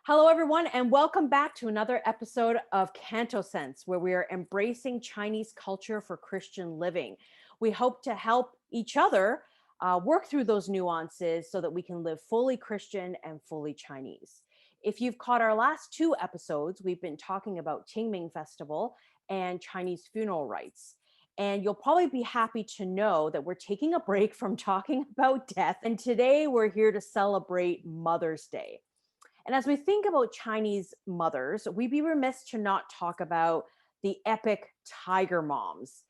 Hello, everyone, and welcome back to another episode of CantoSense, where we are embracing Chinese culture for Christian living. We hope to help each other work through those nuances so that we can live fully Christian and fully Chinese. If you've caught our last two episodes, we've been talking about Qingming Festival and Chinese funeral rites. And you'll probably be happy to know that we're taking a break from talking about death. And today we're here to celebrate Mother's Day. And as we think about Chinese mothers, we'd be remiss to not talk about the epic tiger moms.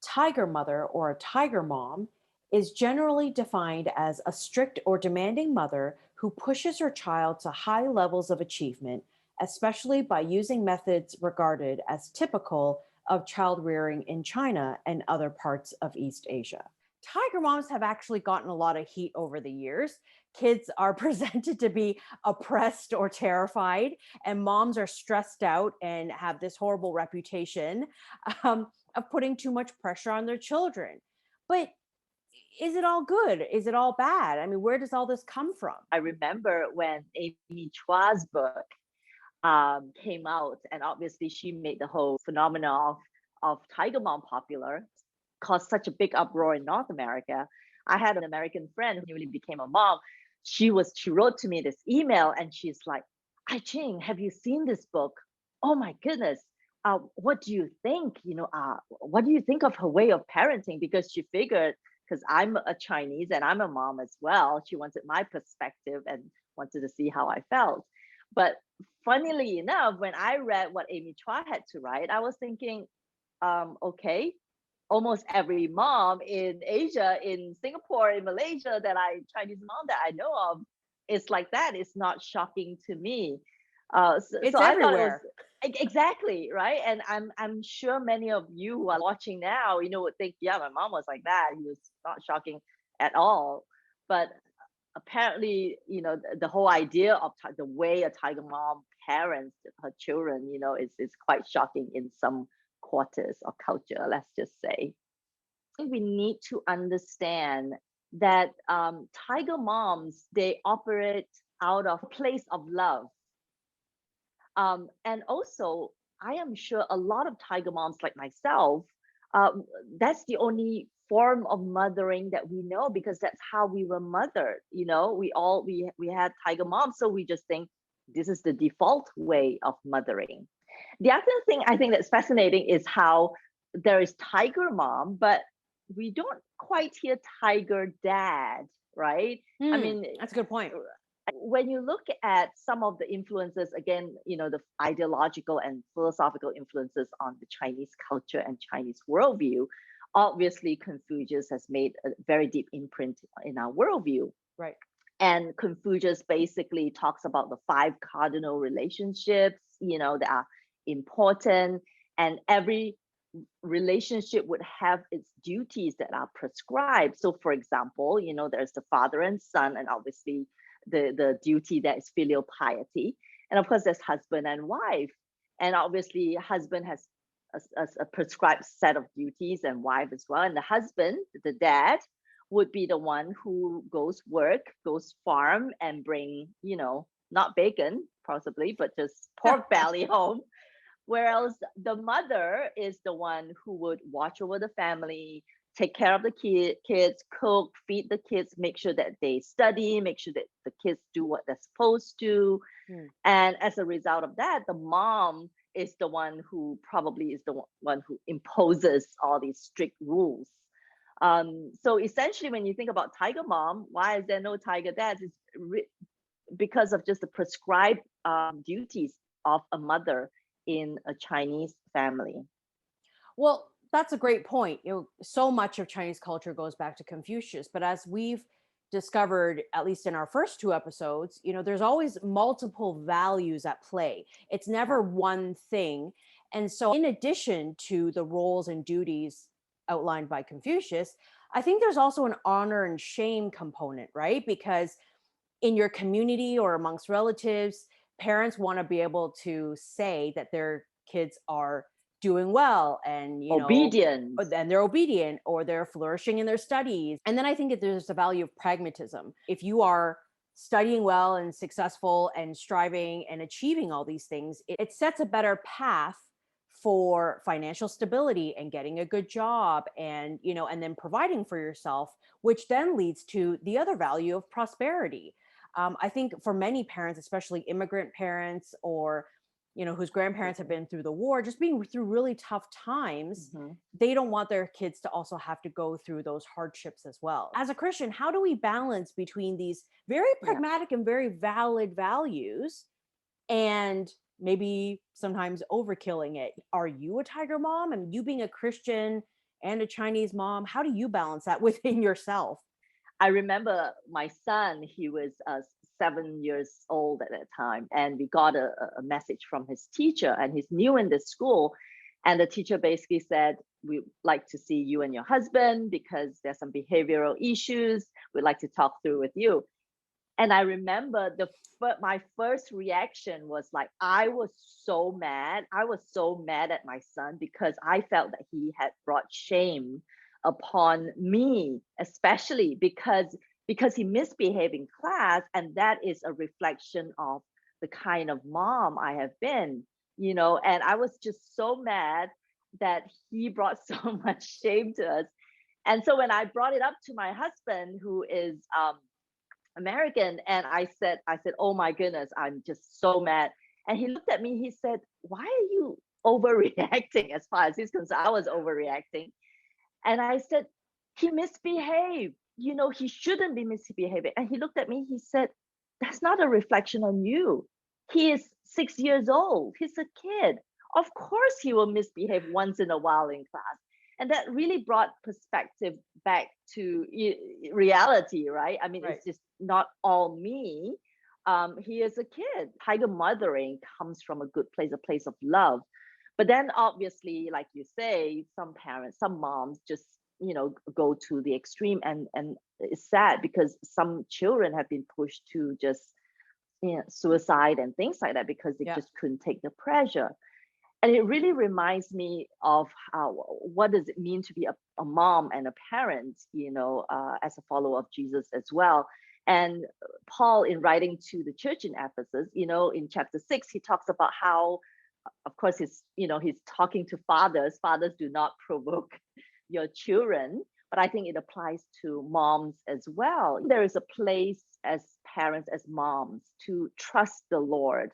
Tiger mother or a tiger mom is generally defined as a strict or demanding mother who pushes her child to high levels of achievement, especially by using methods regarded as typical of child rearing in China and other parts of East Asia. Tiger moms have actually gotten a lot of heat over the years. Kids are presented to be oppressed or terrified, and moms are stressed out and have this horrible reputation of putting too much pressure on their children. But is it all good? Is it all bad? I mean, where does all this come from? I remember when Amy Chua's book came out, and obviously she made the whole phenomenon of Tiger Mom popular, caused such a big uproar in North America. I had an American friend who newly became a mom. She wrote to me this email, and she's like, "I Ching, have you seen this book? Oh my goodness. What do you think? What do you think of her way of parenting?" Because she figured, because I'm a Chinese and I'm a mom as well, she wanted my perspective and wanted to see how I felt. But funnily enough, when I read what Amy Chua had to write, I was thinking, okay, almost every mom in Asia, in Singapore, in Malaysia, Chinese mom that I know of, is like that. It's not shocking to me. It's I thought it was everywhere. exactly right, and I'm sure many of you who are watching now, would think, yeah, my mom was like that. It was not shocking at all. But apparently, the whole idea of the way a tiger mom parents her children, is quite shocking in some quarters or culture, let's just say. I think we need to understand that tiger moms, they operate out of a place of love. And also, I am sure a lot of tiger moms like myself, uh, that's the only form of mothering that we know, because that's how we were mothered. We had tiger moms, so we just think this is the default way of mothering. The other thing I think that's fascinating is how there is tiger mom, but we don't quite hear tiger dad, right? I mean, That's a good point. when you look at some of the influences, again, the ideological and philosophical influences on the Chinese culture and Chinese worldview, obviously Confucius has made a very deep imprint in our worldview. Right. And Confucius basically talks about the 5 cardinal relationships, that are important, and every relationship would have its duties that are prescribed. So for example, there's the father and son, and obviously the duty that is filial piety. And of course, there's husband and wife. And obviously, husband has a prescribed set of duties, and wife as well. And the husband, the dad, would be the one who goes farm and bring, not bacon, possibly, but just pork belly home. Whereas the mother is the one who would watch over the family, take care of the kids, cook, feed the kids, make sure that they study, make sure that the kids do what they're supposed to. And as a result of that, the mom is the one who probably is the one who imposes all these strict rules. So essentially, when you think about tiger mom, why is there no tiger dad? It's because of just the prescribed duties of a mother in a Chinese family. Well, that's a great point. So much of Chinese culture goes back to Confucius, but as we've discovered, at least in our first two episodes, there's always multiple values at play. It's never one thing. And so, in addition to the roles and duties outlined by Confucius, I think there's also an honor and shame component, right? Because in your community or amongst relatives, parents want to be able to say that their kids are doing well and obedient, and they're obedient, or they're flourishing in their studies. And then I think that there's a value of pragmatism. If you are studying well and successful and striving and achieving all these things, it sets a better path for financial stability and getting a good job, and and then providing for yourself, which then leads to the other value of prosperity. I think for many parents, especially immigrant parents, or whose grandparents have been through the war, just being through really tough times, Hmm. they don't want their kids to also have to go through those hardships as well. As a Christian, how do we balance between these very Yeah. pragmatic and very valid values, and maybe sometimes overkilling it? Are you a tiger mom? And you being a Christian and a Chinese mom, how do you balance that within yourself? I remember my son, he was 7 years old at that time, and we got a message from his teacher, and he's new in this school. And the teacher basically said, "We'd like to see you and your husband because there's some behavioral issues. We'd like to talk through with you." And I remember my first reaction was like, I was so mad. I was so mad at my son because I felt that he had brought shame upon me, especially because he misbehaved in class, and that is a reflection of the kind of mom I have been. And I was just so mad that he brought so much shame to us. And so when I brought it up to my husband, who is American, and I said, "Oh my goodness, I'm just so mad." And he looked at me, he said, "Why are you overreacting?" As far as he's concerned, I was overreacting. And I said, "He misbehaved. He shouldn't be misbehaving." And he looked at me, he said, "That's not a reflection on you. He is 6 years old. He's a kid. Of course he will misbehave once in a while in class." And that really brought perspective back to reality, right? I mean, Right. it's just not all me. He is a kid. Tiger mothering comes from a good place, a place of love. But then obviously, like you say, some parents, some moms just, go to the extreme, and it's sad because some children have been pushed to just, suicide and things like that because they Yeah. just couldn't take the pressure. And it really reminds me of how, what does it mean to be a mom and a parent, as a follower of Jesus as well. And Paul, in writing to the church in Ephesus, in chapter 6, he talks about how, of course, he's talking to fathers. Fathers, do not provoke your children, but I think it applies to moms as well. There is a place as parents, as moms, to trust the Lord,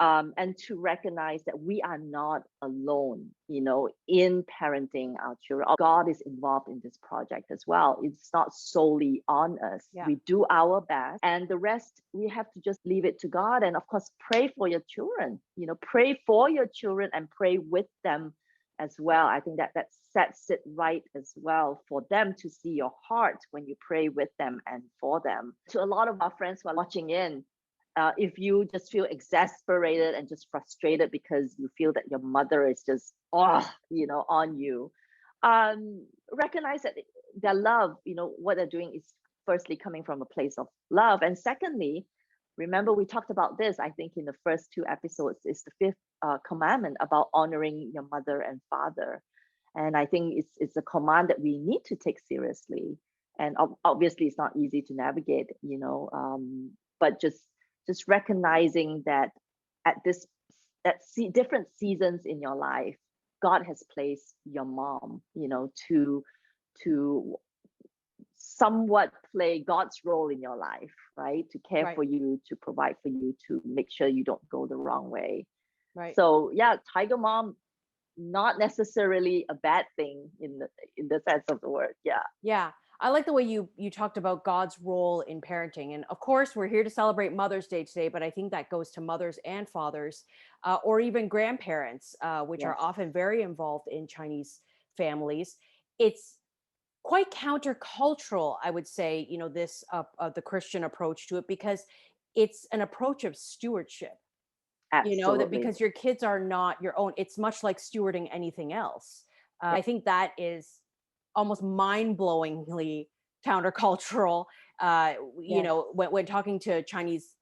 and to recognize that we are not alone, in parenting our children. God is involved in this project as well. It's not solely on us. Yeah. We do our best, and the rest we have to just leave it to God. And of course, pray for your children. Pray for your children and pray with them as well. I think that sets it right as well for them to see your heart when you pray with them and for them. To a lot of our friends who are watching in, if you just feel exasperated and just frustrated because you feel that your mother is just on you, recognize that their love, what they're doing is firstly coming from a place of love, and secondly, remember we talked about this, I think, in the first two episodes, is the fifth commandment about honoring your mother and father. And I think it's a command that we need to take seriously. And obviously it's not easy to navigate, but just recognizing that different seasons in your life, God has placed your mom, to somewhat play God's role in your life, right? To care Right. for you, to provide for you, to make sure you don't go the wrong way. Right. So yeah, tiger mom, not necessarily a bad thing in the sense of the word. Yeah. Yeah. I like the way you talked about God's role in parenting. And of course, we're here to celebrate Mother's Day today, but I think that goes to mothers and fathers, or even grandparents, which are Yes. often very involved in Chinese families. It's quite countercultural, I would say, this the Christian approach to it, because it's an approach of stewardship. That Absolutely. because your kids are not your own, it's much like stewarding anything else. I think that is almost mind-blowingly countercultural. Yes. When talking to Chinese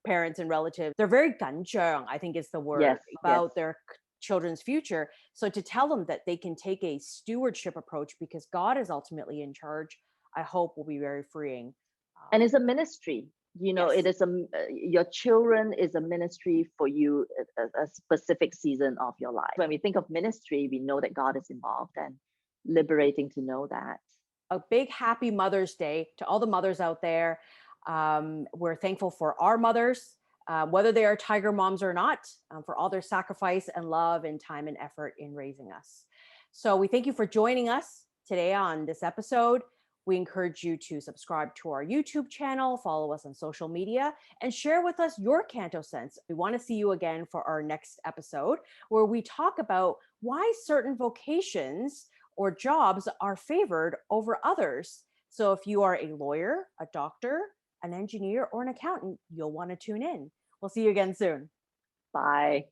parents and relatives, they're very ganzheng, I think is the word, Yes. Yes. about their children's future. So to tell them that they can take a stewardship approach because God is ultimately in charge, I hope will be very freeing. And it's a ministry. You know, Yes. it is your children is a ministry for you, a specific season of your life. When we think of ministry, we know that God is involved, and liberating to know that. A big happy Mother's Day to all the mothers out there. We're thankful for our mothers, whether they are tiger moms or not, for all their sacrifice and love and time and effort in raising us. So we thank you for joining us today on this episode. We encourage you to subscribe to our YouTube channel, follow us on social media, and share with us your CantoSense. We want to see you again for our next episode, where we talk about why certain vocations or jobs are favored over others. So if you are a lawyer, a doctor, an engineer, or an accountant, you'll want to tune in. We'll see you again soon. Bye.